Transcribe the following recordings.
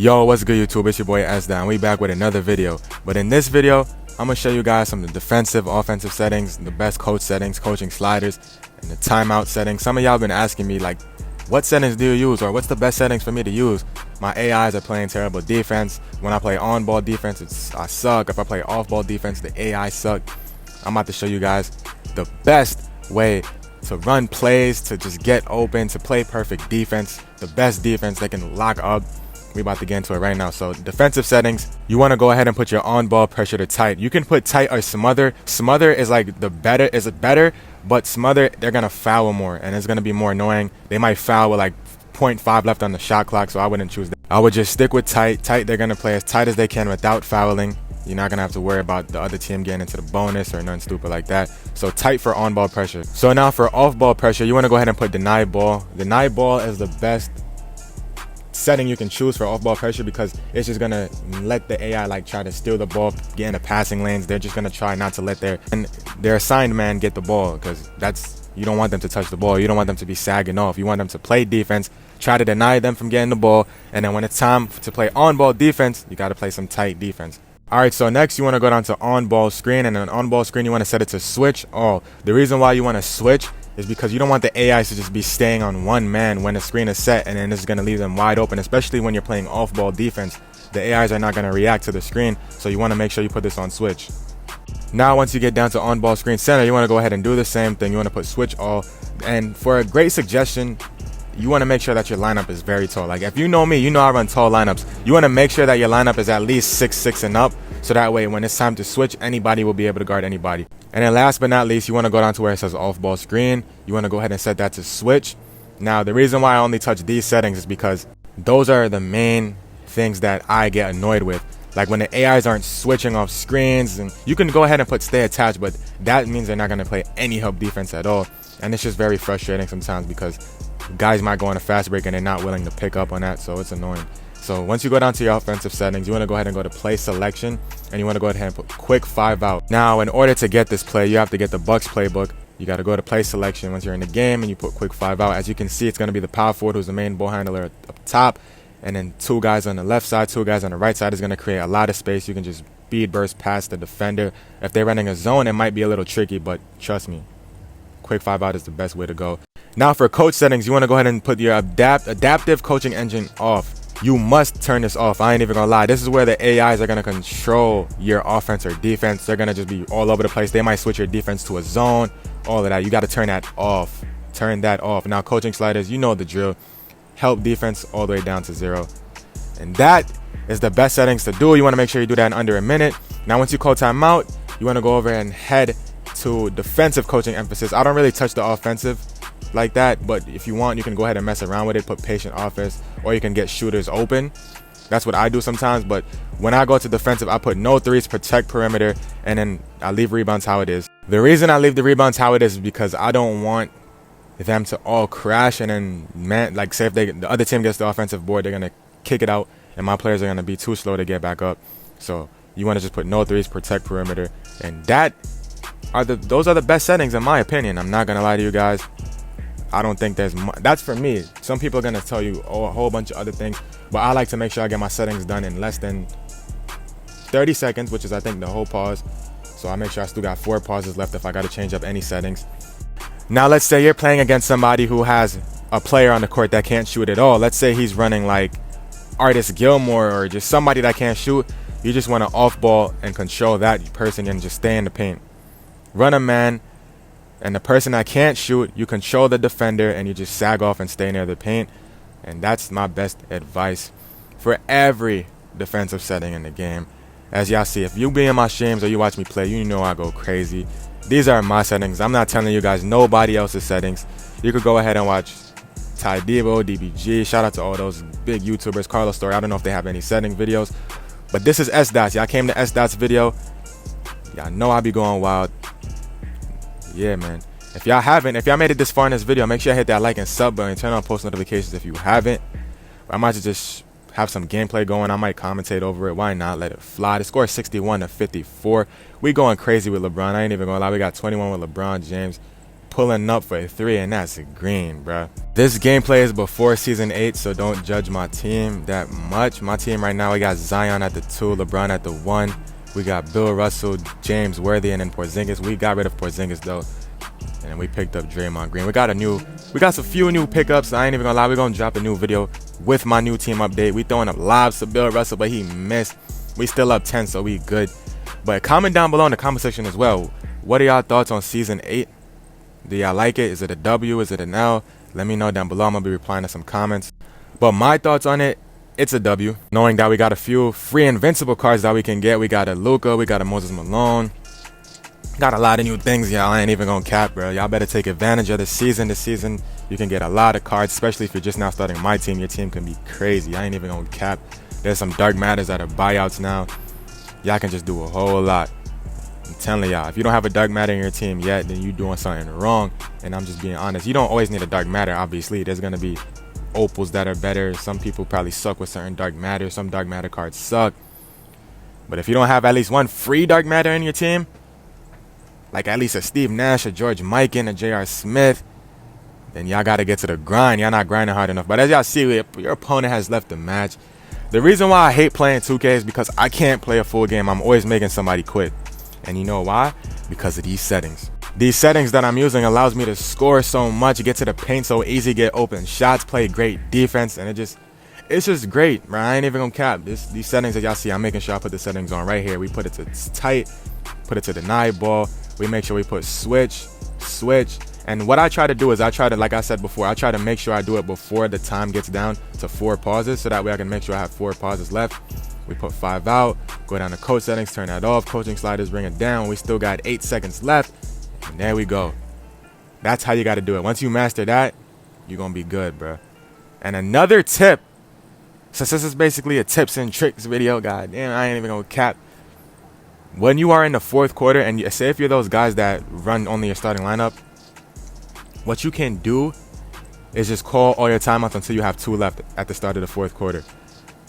Yo, what's good YouTube? It's your boy Esda, and we back with another video. But in this video, I'm gonna show you guys some of the defensive, offensive settings, the best coach settings, coaching sliders, and the timeout settings. Some of y'all been asking me like, what settings do you use, or what's the best settings for me to use? My AIs are playing terrible defense. When I play on-ball defense, I suck. If I play off-ball defense, the AI suck. I'm about to show you guys the best way to run plays, to just get open, to play perfect defense, the best defense they can lock up. We about to get into it right now. So defensive settings, you want to go ahead and put your on-ball pressure to tight. You can put tight or smother. Smother is like the better, but smother, they're gonna foul more and it's gonna be more annoying. They might foul with like 0.5 left on the shot clock, so I wouldn't choose that. I would just stick with tight. Tight, they're gonna play as tight as they can without fouling. You're not gonna have to worry about the other team getting into the bonus or nothing stupid like that. So tight for on-ball pressure. So now for off-ball pressure, you want to go ahead and put deny ball. Deny ball is the best setting you can choose for off-ball pressure because it's just gonna let the AI like try to steal the ball, get in the passing lanes. They're just gonna try not to let their assigned man get the ball, because you don't want them to touch the ball. You don't want them to be sagging off. You want them to play defense, try to deny them from getting the ball, and then when it's time to play on-ball defense, you got to play some tight defense. Alright, so next you want to go down to on-ball screen, and on on-ball screen you want to set it to switch all. The reason why you want to switch is because you don't want the AIs to just be staying on one man when the screen is set, and then this is going to leave them wide open, especially when you're playing off-ball defense. The AIs are not going to react to the screen, so you want to make sure you put this on switch. Now once you get down to on-ball screen center, you want to go ahead and do the same thing. You want to put switch all, and for a great suggestion, you want to make sure that your lineup is very tall. Like if you know me, you know I run tall lineups. You want to make sure that your lineup is at least 6'6" and up, so that way when it's time to switch, anybody will be able to guard anybody. And then last but not least, you want to go down to where it says off-ball screen. You want to go ahead and set that to switch. Now the reason why I only touch these settings is because those are the main things that I get annoyed with. Like when the AIs aren't switching off screens, and you can go ahead and put stay attached, but that means they're not going to play any help defense at all. And it's just very frustrating sometimes because guys might go on a fast break and they're not willing to pick up on that, so it's annoying. So once you go down to your offensive settings, you want to go ahead and go to play selection, and you want to go ahead and put quick 5 out. Now in order to get this play, you have to get the Bucks playbook. You got to go to play selection once you're in the game, and you put quick 5 out. As you can see, it's going to be the power forward who's the main ball handler up top, and then 2 guys on the left side, 2 guys on the right side. Is going to create a lot of space. You can just speed burst past the defender. If they're running a zone, it might be a little tricky, but trust me, quick 5 out is the best way to go. Now for coach settings, you want to go ahead and put your adaptive coaching engine off. You must turn this off. I ain't even gonna lie. This is where the AIs are gonna control your offense or defense. They're gonna just be all over the place. They might switch your defense to a zone, all of that. You got to turn that off. Turn that off. Now coaching sliders, you know the drill. Help defense all the way down to 0. And that is the best settings to do. You want to make sure you do that in under a minute. Now once you call timeout, you want to go over and head to defensive coaching emphasis. I don't really touch the offensive like that, but if you want, you can go ahead and mess around with it, put patient offense, or you can get shooters open. That's what I do sometimes, but when I go to defensive, I put no threes, protect perimeter, and then I leave rebounds how it is. The reason I leave the rebounds how it is because I don't want them to all crash, and then like say if the other team gets the offensive board, they're gonna kick it out, and my players are gonna be too slow to get back up. So you want to just put no threes, protect perimeter, and those are the best settings in my opinion. I'm not gonna lie to you guys. I don't think that's for me. Some people are going to tell you a whole bunch of other things, but I like to make sure I get my settings done in less than 30 seconds, which is I think the whole pause. So I make sure I still got 4 pauses left if I got to change up any settings. Now let's say you're playing against somebody who has a player on the court that can't shoot at all. Let's say he's running like Artist Gilmore or just somebody that can't shoot. You just want to off ball and control that person and just stay in the paint. Run a man. And the person that can't shoot, you control the defender and you just sag off and stay near the paint. And that's my best advice for every defensive setting in the game. As y'all see, if you be in my streams or you watch me play, you know I go crazy. These are my settings. I'm not telling you guys nobody else's settings. You could go ahead and watch Ty Debo, DBG. Shout out to all those big YouTubers. Carlos Story. I don't know if they have any setting videos. But this is S-Dots. Y'all came to S-Dots video. Y'all know I be going wild. Yeah, man. If y'all made it this far in this video, make sure you hit that like and sub button. Turn on post notifications if you haven't. I might just have some gameplay going. I might commentate over it. Why not? Let it fly. The score is 61-54. We going crazy with LeBron. I ain't even gonna lie. We got 21 with LeBron James. pulling up for a 3, and that's a green, bruh. This gameplay is before season 8, so don't judge my team that much. My team right now, we got Zion at the 2, LeBron at the 1. We got Bill Russell, James Worthy, and then Porzingis. We got rid of Porzingis though, and then we picked up Draymond Green. We got a few new pickups. I ain't even gonna lie, we're gonna drop a new video with my new team update. We throwing up lobs to Bill Russell, but he missed. We still up 10, so we good. But comment down below in the comment section as well. What are y'all thoughts on season 8? Do y'all like it? Is it a W? Is it an L? Let me know down below. I'm gonna be replying to some comments. But my thoughts on it, it's a W. Knowing that we got a few free invincible cards that we can get. We got a Luka, we got a Moses Malone. Got a lot of new things, y'all. I ain't even gonna cap, bro. Y'all better take advantage of the season. This season, you can get a lot of cards, especially if you're just now starting my team. Your team can be crazy. I ain't even gonna cap. There's some dark matters that are buyouts now. Y'all can just do a whole lot. I'm telling y'all, if you don't have a dark matter in your team yet, then you doing something wrong. And I'm just being honest. You don't always need a dark matter, obviously. There's gonna be opals that are better. Some people probably suck with certain dark matter. Some dark matter cards suck. But if you don't have at least one free dark matter in your team, like at least a Steve Nash, a George Mikan, a J.R. Smith, then y'all got to get to the grind. Y'all not grinding hard enough. But as y'all see, your opponent has left the match. The reason why I hate playing 2K is because I can't play a full game. I'm always making somebody quit. And you know why? Because of these settings. These settings that I'm using allows me to score so much, get to the paint so easy, get open shots, play great defense, and it's just great, bro. I ain't even gonna cap. These settings that y'all see, I'm making sure I put the settings on right here. We put it to tight, put it to deny ball. We make sure we put switch. And what I try to do is like I said before, I try to make sure I do it before the time gets down to 4 pauses, so that way I can make sure I have 4 pauses left. We put 5 out, go down to code settings, turn that off, coaching sliders, bring it down. We still got 8 seconds left, and there we go. That's how you got to do it. Once you master that, you're going to be good, bro. And another tip, since this is basically a tips and tricks video, god damn, I ain't even going to cap. When you are in the 4th quarter, and say if you're those guys that run only your starting lineup, what you can do is just call all your timeouts until you have 2 left at the start of the 4th quarter.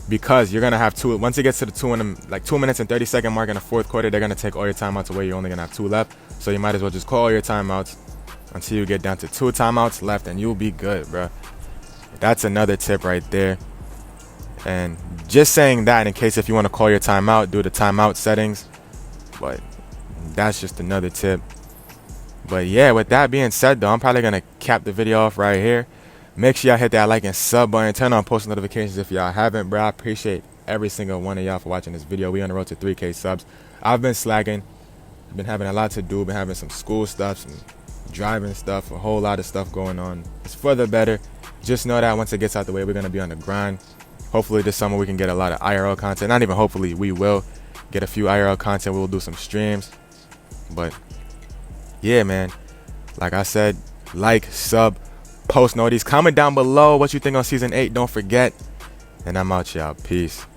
Because you're going to have 2. Once it gets to the 2 minutes and 30-second mark in the 4th quarter, they're going to take all your timeouts away. You're only going to have 2 left. So you might as well just call all your timeouts until you get down to 2 timeouts left, and you'll be good, bro. That's another tip right there. And just saying that in case if you want to call your timeout, do the timeout settings. But that's just another tip. But yeah, with that being said though, I'm probably gonna cap the video off right here. Make sure y'all hit that like and sub button, turn on post notifications if y'all haven't, bro. I appreciate every single one of y'all for watching this video. We on the road to 3K subs. I've been slacking, been having a lot to do, been having some school stuff, some driving stuff, a whole lot of stuff going on. It's for the better. Just know that once it gets out the way, we're gonna be on the grind. Hopefully this summer we can get a lot of IRL content. Not even hopefully, we will get a few IRL content. We'll do some streams. But yeah, man, like I said, like, sub, post notice, comment down below what you think on season 8. Don't forget. And I'm out, y'all. Peace.